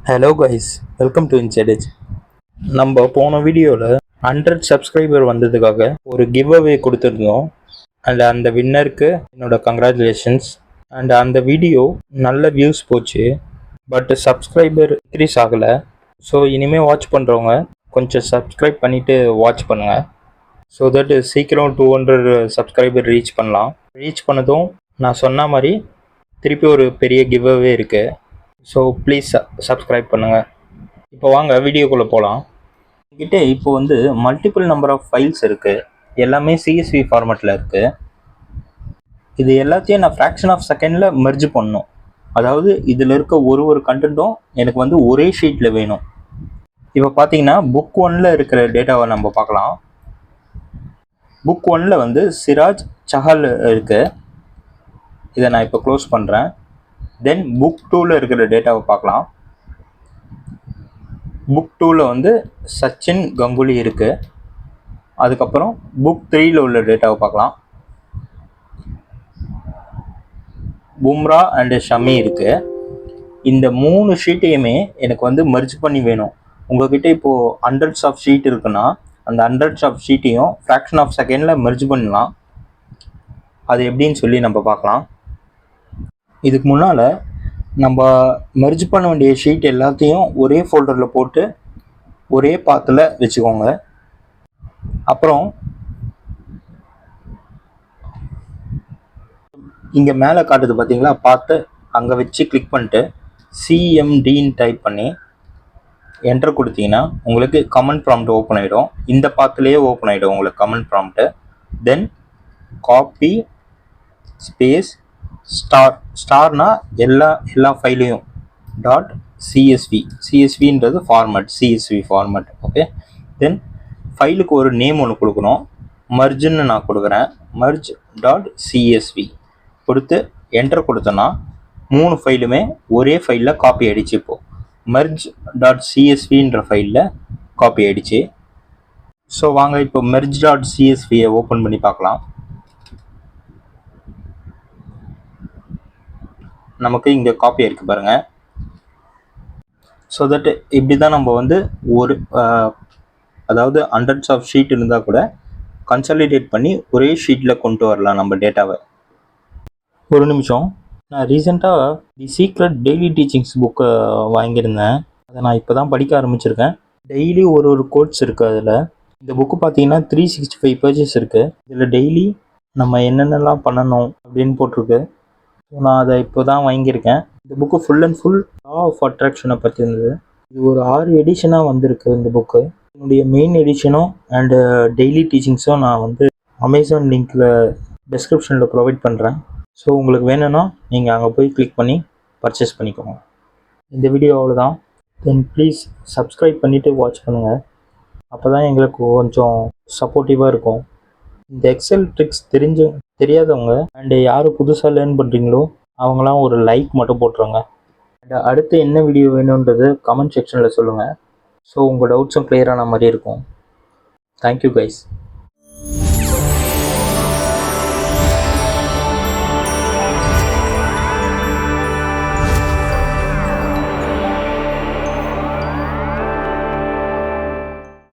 Hello guys, welcome to inside. நம்ம போன வீடியோவில் 100 சப்ஸ்கிரைபர் வந்ததுக்காக ஒரு கிவ் அவே கொடுத்துருந்தோம். அண்ட் அந்த வின்னருக்கு என்னோட கங்க்ராச்சுலேஷன்ஸ். அண்ட் அந்த வீடியோ நல்ல வியூஸ் போச்சு, பட் சப்ஸ்கிரைபர் இன்க்ரீஸ் ஆகலை. ஸோ இனிமேல் வாட்ச் பண்ணுறவங்க கொஞ்சம் சப்ஸ்கிரைப் பண்ணிவிட்டு வாட்ச் பண்ணுங்கள். ஸோ தட் சீக்கிரம் 200 சப்ஸ்கிரைபர் ரீச் பண்ணலாம். ரீச் பண்ணதும் நான் சொன்ன மாதிரி திருப்பி ஒரு பெரிய கிவ் அவே இருக்குது. ஸோ ப்ளீஸ் சப்ஸ்கிரைப் பண்ணுங்கள். இப்போ வாங்க வீடியோக்குள்ளே போகலாம். என்கிட்ட இப்போ வந்து மல்டிபிள் நம்பர் ஆஃப் ஃபைல்ஸ் இருக்குது. எல்லாமே சிஎஸ்வி ஃபார்மேட்டில் இருக்குது. இது எல்லாத்தையும் நான் ஃப்ராக்ஷன் ஆஃப் செகண்டில் மெர்ஜ் பண்ணணும். அதாவது இதில் இருக்க ஒரு கண்டென்ட்டும் எனக்கு வந்து ஒரே ஷீட்டில் வேணும். இப்போ பார்த்தீங்கன்னா புக் 1ல் இருக்கிற டேட்டாவை நம்ம பார்க்கலாம். புக் 1ல் வந்து சிராஜ் சஹல் இருக்குது. இதை நான் இப்போ க்ளோஸ் பண்ணுறேன். தென் புக் 2ல் இருக்கிற டேட்டாவை பார்க்கலாம். புக் 2ல் வந்து சச்சின் கங்குலி இருக்குது. அதுக்கப்புறம் புக் 3ல் உள்ள டேட்டாவை பார்க்கலாம். பும்ரா அண்டு ஷமி இருக்குது. இந்த 3 ஷீட்டையுமே எனக்கு வந்து மெர்ஜ் பண்ணி வேணும். உங்கள்கிட்ட இப்போது ஹண்ட்ரட்ஸ் ஆஃப் ஷீட் இருக்குன்னா அந்த ஹண்ட்ரட்ஸ் ஆஃப் ஷீட்டையும் ஃப்ராக்ஷன் ஆஃப் செகண்டில் மெர்ஜ் பண்ணலாம். அது எப்படின்னு சொல்லி நம்ம பார்க்கலாம். இதுக்கு முன்னால் நம்ம மெர்ஜ் பண்ண வேண்டிய ஷீட் எல்லாத்தையும் ஒரே ஃபோல்டரில் போட்டு ஒரே பாத்தில் வச்சுக்கோங்க. அப்புறம் இங்கே மேலே காட்டுது பார்த்தீங்களா, பார்த்து அங்கே வச்சு கிளிக் பண்ணிட்டு சிஎம்டின்னு டைப் பண்ணி என்டர் கொடுத்தீங்கன்னா உங்களுக்கு கமெண்ட் ப்ராம்ப்ட் ஓப்பன் ஆகிடும். இந்த பாத்துலேயே ஓப்பன் ஆகிடும் உங்களுக்கு command prompt. Then copy space ஸ்டார்னா எல்லா ஃபைலையும் சிஎஸ்வின்றது format, CSV format. Okay. Then ஃபைலுக்கு ஒரு நேம் ஒன்று கொடுக்கணும். மர்ஜுன்னு நான் கொடுக்குறேன். merge.csv கொடுத்து என்டர் கொடுத்தோன்னா 3 ஃபைலுமே ஒரே ஃபைலில் காப்பி ஆகிடுச்சு. இப்போது merge.csvன்ற ஃபைலில் காப்பி ஆகிடுச்சு. ஸோ வாங்க இப்போ merge.csvயை ஓப்பன் பண்ணி பார்க்கலாம். நமக்கு இங்கே காப்பி இருக்குது பாருங்கள். ஸோ தட் இப்படி தான் நம்ம வந்து அதாவது ஹண்ட்ரட்ஸ் ஆஃப் ஷீட் இருந்தால் கூட கன்சாலிடேட் பண்ணி ஒரே ஷீட்டில் கொண்டு வரலாம் நம்ம டேட்டாவை. ஒரு நிமிஷம், நான் ரீசெண்டாக தி சீக்ரெட் டெய்லி டீச்சிங்ஸ் புக்கை வாங்கியிருந்தேன். அதை நான் இப்போ தான் படிக்க ஆரம்பிச்சிருக்கேன். டெய்லி ஒரு கோட்ஸ் இருக்குது அதில். இந்த புக்கு பார்த்தீங்கன்னா 365 பேஜஸ் இருக்குது. இதில் டெய்லி நம்ம என்னென்னலாம் பண்ணணும் அப்படின்னு போட்டிருக்கு. நான் அதை இப்போ தான் வாங்கியிருக்கேன். இந்த book full and full law of அட்ராக்ஷனை பற்றி இருந்தது. இது ஒரு 6 எடிஷனாக வந்திருக்கு இந்த புக்கு. என்னுடைய மெயின் எடிஷனும் அண்டு டெய்லி டீச்சிங்ஸும் நான் வந்து அமேசான் லிங்க்கில் டிஸ்கிரிப்ஷனில் ப்ரொவைட் பண்ணுறேன். ஸோ உங்களுக்கு வேணும்னா நீங்கள் அங்கே போய் கிளிக் பண்ணி பர்ச்சேஸ் பண்ணிக்கோங்க. இந்த வீடியோ அவ்வளோதான். தென் ப்ளீஸ் சப்ஸ்கிரைப் பண்ணிவிட்டு வாட்ச் பண்ணுங்கள். அப்போ தான் எங்களுக்கு கொஞ்சம் சப்போர்ட்டிவாக இருக்கும். இந்த எக்ஸல் ட்ரிக்ஸ் தெரியாதவங்க அண்டு யார் புதுசாக லேர்ன் பண்ணுறீங்களோ அவங்களாம் ஒரு லைக் மட்டும் போட்டுருங்க. அண்ட் அடுத்து என்ன வீடியோ வேணுன்றது கமெண்ட் செக்ஷனில் சொல்லுங்கள். ஸோ உங்கள் டவுட்ஸும் கிளியரான மாதிரி இருக்கும். Thank you guys.